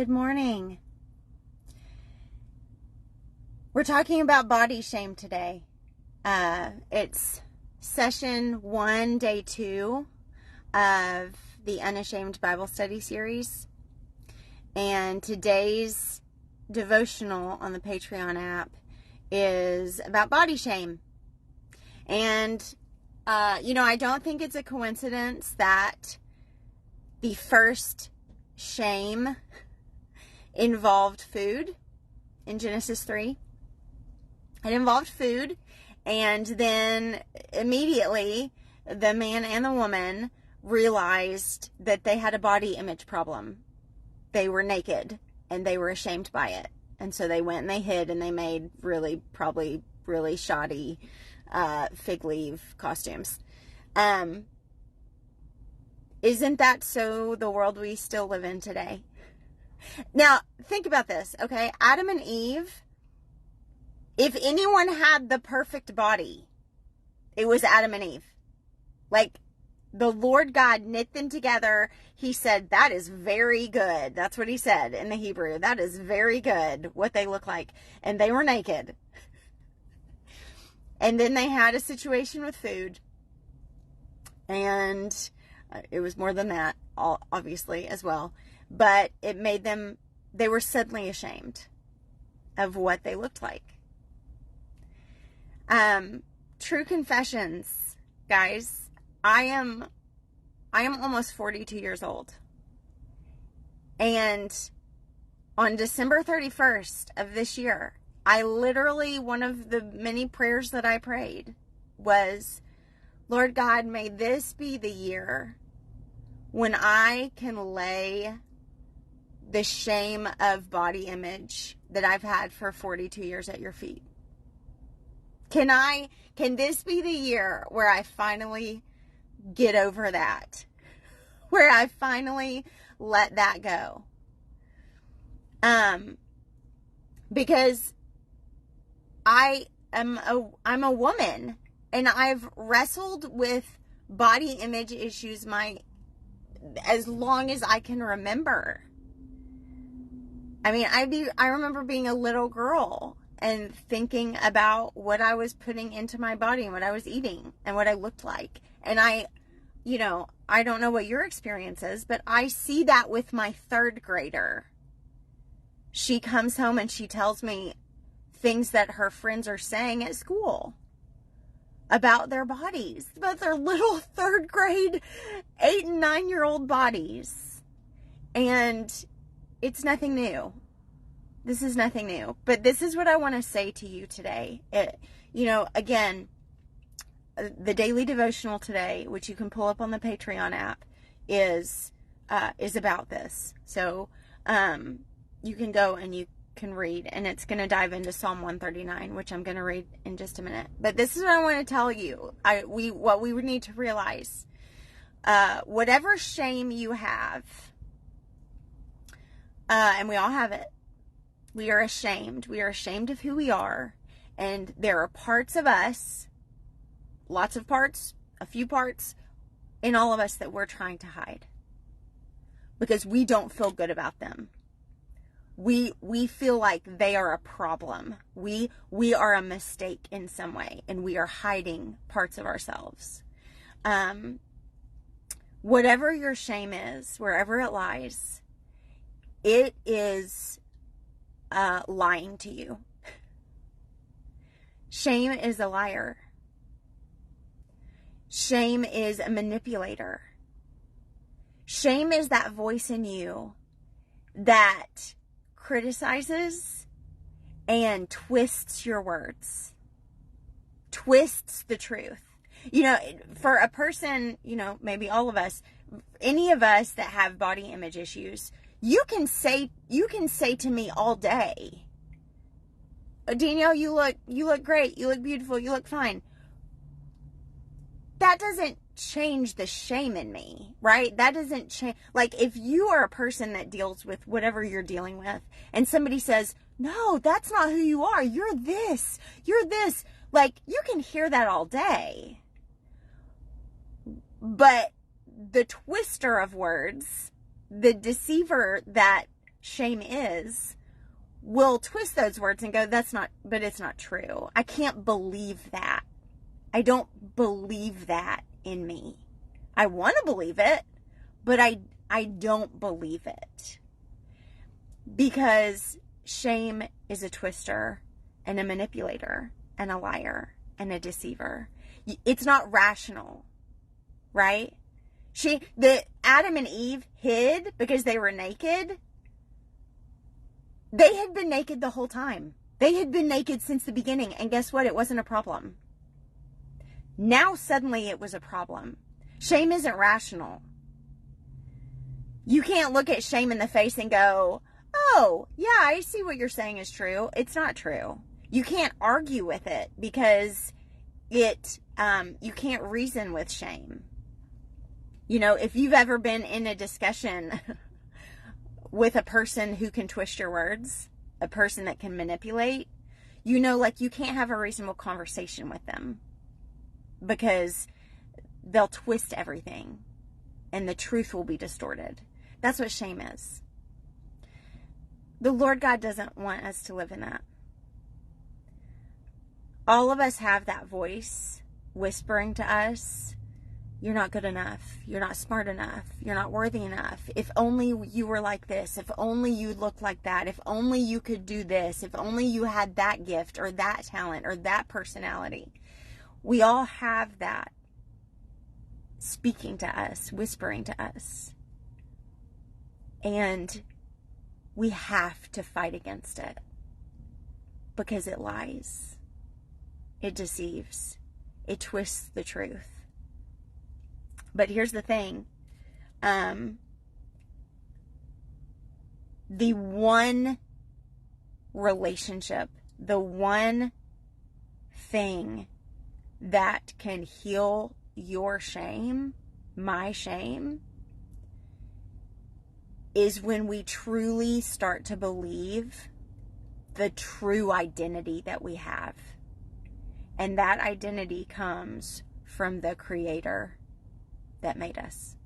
Good morning. We're talking about body shame today. It's session 1, day 2 of the Unashamed Bible Study series. And today's devotional on the Patreon app is about body shame. And, I don't think it's a coincidence that the first shame involved food in Genesis 3. It involved food, and then immediately the man and the woman realized that they had a body image problem. They were naked and they were ashamed by it. And so they went and they hid and they made probably really shoddy fig leaf costumes. Isn't that so the world we still live in today? Now, think about this, okay? Adam and Eve, if anyone had the perfect body, it was Adam and Eve. Like, the Lord God knit them together. He said, that is very good. That's what he said in the Hebrew. That is very good, what they look like. And they were naked. And then they had a situation with food. And it was more than that, obviously, as well. But it made them, they were suddenly ashamed of what they looked like. True confessions, guys. I am almost 42 years old. And on December 31st of this year, I literally, one of the many prayers that I prayed was, Lord God, may this be the year when I can lay the shame of body image that I've had for 42 years at your feet. Can this be the year where I finally get over that? Where I finally let that go? Because I'm a woman, and I've wrestled with body image issues as long as I can remember. I mean, I remember being a little girl and thinking about what I was putting into my body and what I was eating and what I looked like. And I don't know what your experience is, but I see that with my 3rd grader. She comes home and she tells me things that her friends are saying at school about their bodies, about their little 3rd grade 8 and 9-year-old bodies. And it's nothing new. This is nothing new. But this is what I want to say to you today. Again, the daily devotional today, which you can pull up on the Patreon app, is about this. So you can go and you can read, and it's going to dive into Psalm 139, which I'm going to read in just a minute. But this is what I want to tell you. What we would need to realize. Whatever shame you have, and we all have it. We are ashamed. We are ashamed of who we are. And there are parts of us, lots of parts, a few parts in all of us that we're trying to hide. Because we don't feel good about them. We feel like they are a problem. We are a mistake in some way. And we are hiding parts of ourselves. Whatever your shame is, wherever it lies, it is lying to you. Shame is a liar. Shame is a manipulator. Shame is that voice in you that criticizes and twists your words. Twists the truth. For a person, maybe all of us, any of us that have body image issues, you can say to me all day, Danielle, you look great, you look beautiful, you look fine. That doesn't change the shame in me, right? That doesn't change. Like, if you are a person that deals with whatever you're dealing with, and somebody says, no, that's not who you are, you're this. Like, you can hear that all day. But the twister of words, the deceiver that shame is will twist those words and go, but it's not true. I can't believe that. I don't believe that in me. I want to believe it, but I don't believe it. Because shame is a twister and a manipulator and a liar and a deceiver. It's not rational, right? The Adam and Eve hid because they were naked. They had been naked the whole time. They had been naked since the beginning. And guess what? It wasn't a problem. Now suddenly it was a problem. Shame isn't rational. You can't look at shame in the face and go, oh, yeah, I see what you're saying is true. It's not true. You can't argue with it because you can't reason with shame. You know, if you've ever been in a discussion with a person who can twist your words, a person that can manipulate, you know, like, you can't have a reasonable conversation with them because they'll twist everything and the truth will be distorted. That's what shame is. The Lord God doesn't want us to live in that. All of us have that voice whispering to us, you're not good enough. You're not smart enough. You're not worthy enough. If only you were like this. If only you looked like that. If only you could do this. If only you had that gift or that talent or that personality. We all have that speaking to us, whispering to us. And we have to fight against it because it lies. It deceives. It twists the truth. But here's the thing. The one relationship, the one thing that can heal your shame, my shame, is when we truly start to believe the true identity that we have. And that identity comes from the Creator that made us.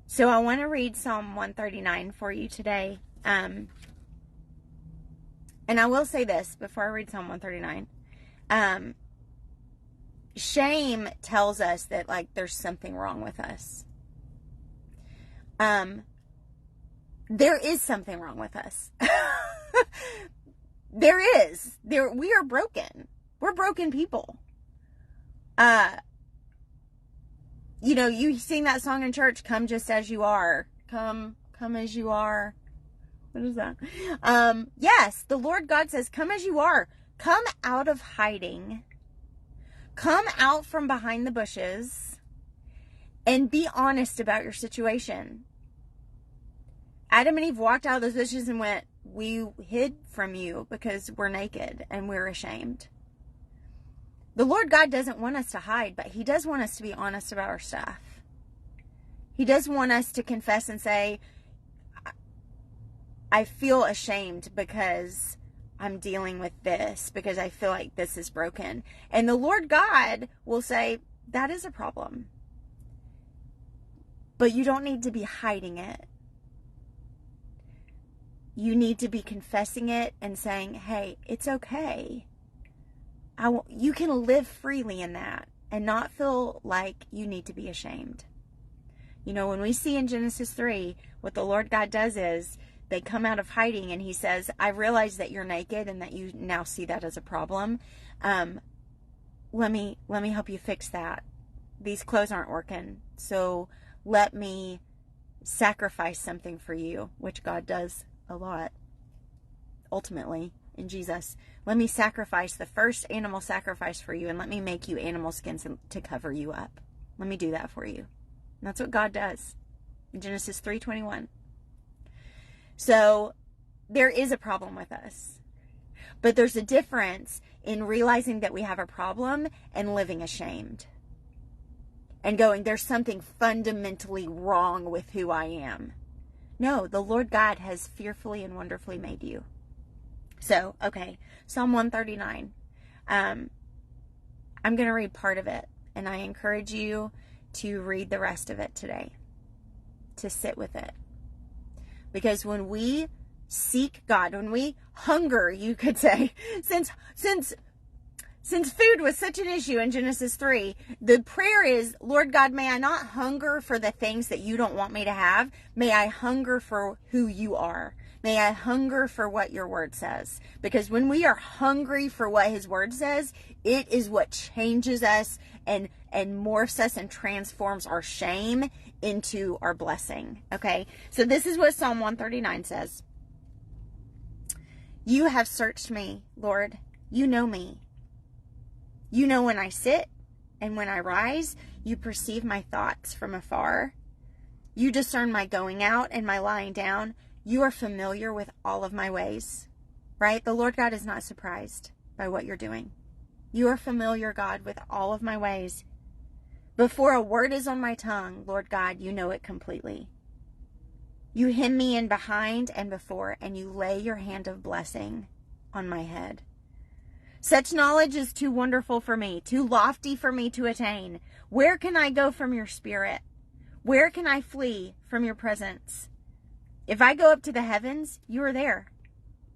So I want to read Psalm 139 for you today. And I will say this before I read Psalm 139. Shame tells us that, like, there's something wrong with us. There is something wrong with us. There is. We are broken. We're broken people. You know, you sing that song in church, come just as you are. Come as you are. What is that? Yes, the Lord God says, come as you are. Come out of hiding. Come out from behind the bushes and be honest about your situation. Adam and Eve walked out of those bushes and went, we hid from you because we're naked and we're ashamed. The Lord God doesn't want us to hide, but He does want us to be honest about our stuff. He does want us to confess and say, I feel ashamed because I'm dealing with this, because I feel like this is broken. And the Lord God will say, that is a problem. But you don't need to be hiding it. You need to be confessing it and saying, hey, it's okay. You can live freely in that and not feel like you need to be ashamed. You know, when we see in Genesis 3, what the Lord God does is they come out of hiding and He says, I realize that you're naked and that you now see that as a problem. Let me help you fix that. These clothes aren't working. So let me sacrifice something for you, which God does a lot, ultimately, in Jesus. Let me sacrifice the first animal sacrifice for you, and let me make you animal skins to cover you up. Let me do that for you. And that's what God does in Genesis 3:21. So there is a problem with us, but there's a difference in realizing that we have a problem and living ashamed and going, there's something fundamentally wrong with who I am. No, the Lord God has fearfully and wonderfully made you. So, okay, Psalm 139. I'm going to read part of it, and I encourage you to read the rest of it today. to sit with it. Because when we seek God, when we hunger, you could say, since food was such an issue in Genesis 3, the prayer is, Lord God, may I not hunger for the things that you don't want me to have. May I hunger for who you are. May I hunger for what your word says. Because when we are hungry for what his word says, it is what changes us and morphs us and transforms our shame into our blessing. Okay? So this is what Psalm 139 says. You have searched me, Lord. You know me. You know when I sit and when I rise. You perceive my thoughts from afar. You discern my going out and my lying down. You are familiar with all of my ways, right? The Lord God is not surprised by what you're doing. You are familiar, God, with all of my ways. Before a word is on my tongue, Lord God, you know it completely. You hem me in behind and before, and you lay your hand of blessing on my head. Such knowledge is too wonderful for me, too lofty for me to attain. Where can I go from your spirit? Where can I flee from your presence? If I go up to the heavens, you are there.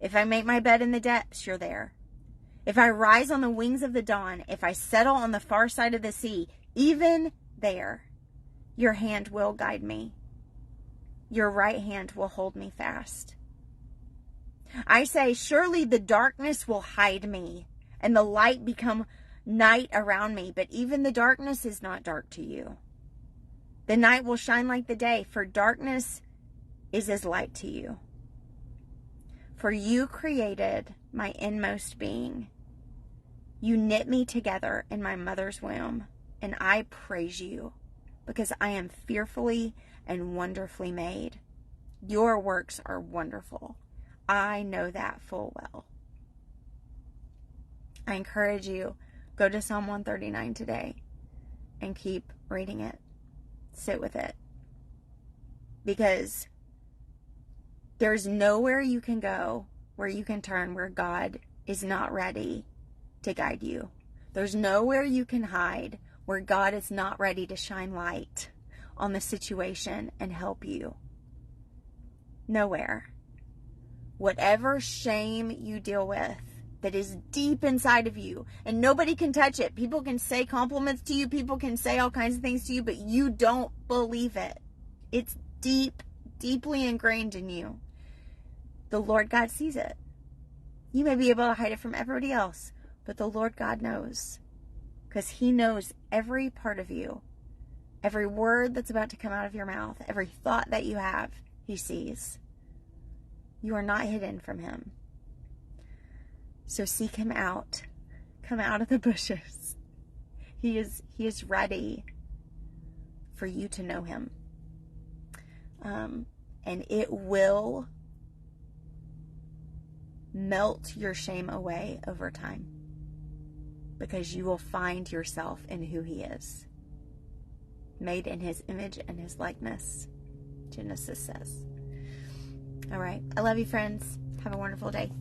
If I make my bed in the depths, you're there. If I rise on the wings of the dawn, if I settle on the far side of the sea, even there, your hand will guide me. Your right hand will hold me fast. I say, surely the darkness will hide me, and the light become night around me, but even the darkness is not dark to you. The night will shine like the day, for darkness is as light to you. For you created my inmost being. You knit me together in my mother's womb, and I praise you, because I am fearfully and wonderfully made. Your works are wonderful. I know that full well. I encourage you, go to Psalm 139 today and keep reading it. Sit with it. Because there's nowhere you can go where you can turn where God is not ready to guide you. There's nowhere you can hide where God is not ready to shine light on the situation and help you. Nowhere. Whatever shame you deal with that is deep inside of you, and nobody can touch it. People can say compliments to you. People can say all kinds of things to you, but you don't believe it. It's deeply ingrained in you. The Lord God sees it. You may be able to hide it from everybody else, but the Lord God knows, because he knows every part of you, every word that's about to come out of your mouth, every thought that you have, he sees. You are not hidden from him. So seek him out. Come out of the bushes. He is ready for you to know him. And it will melt your shame away over time, because you will find yourself in who he is, made in his image and his likeness, Genesis says. All right. I love you, friends. Have a wonderful day.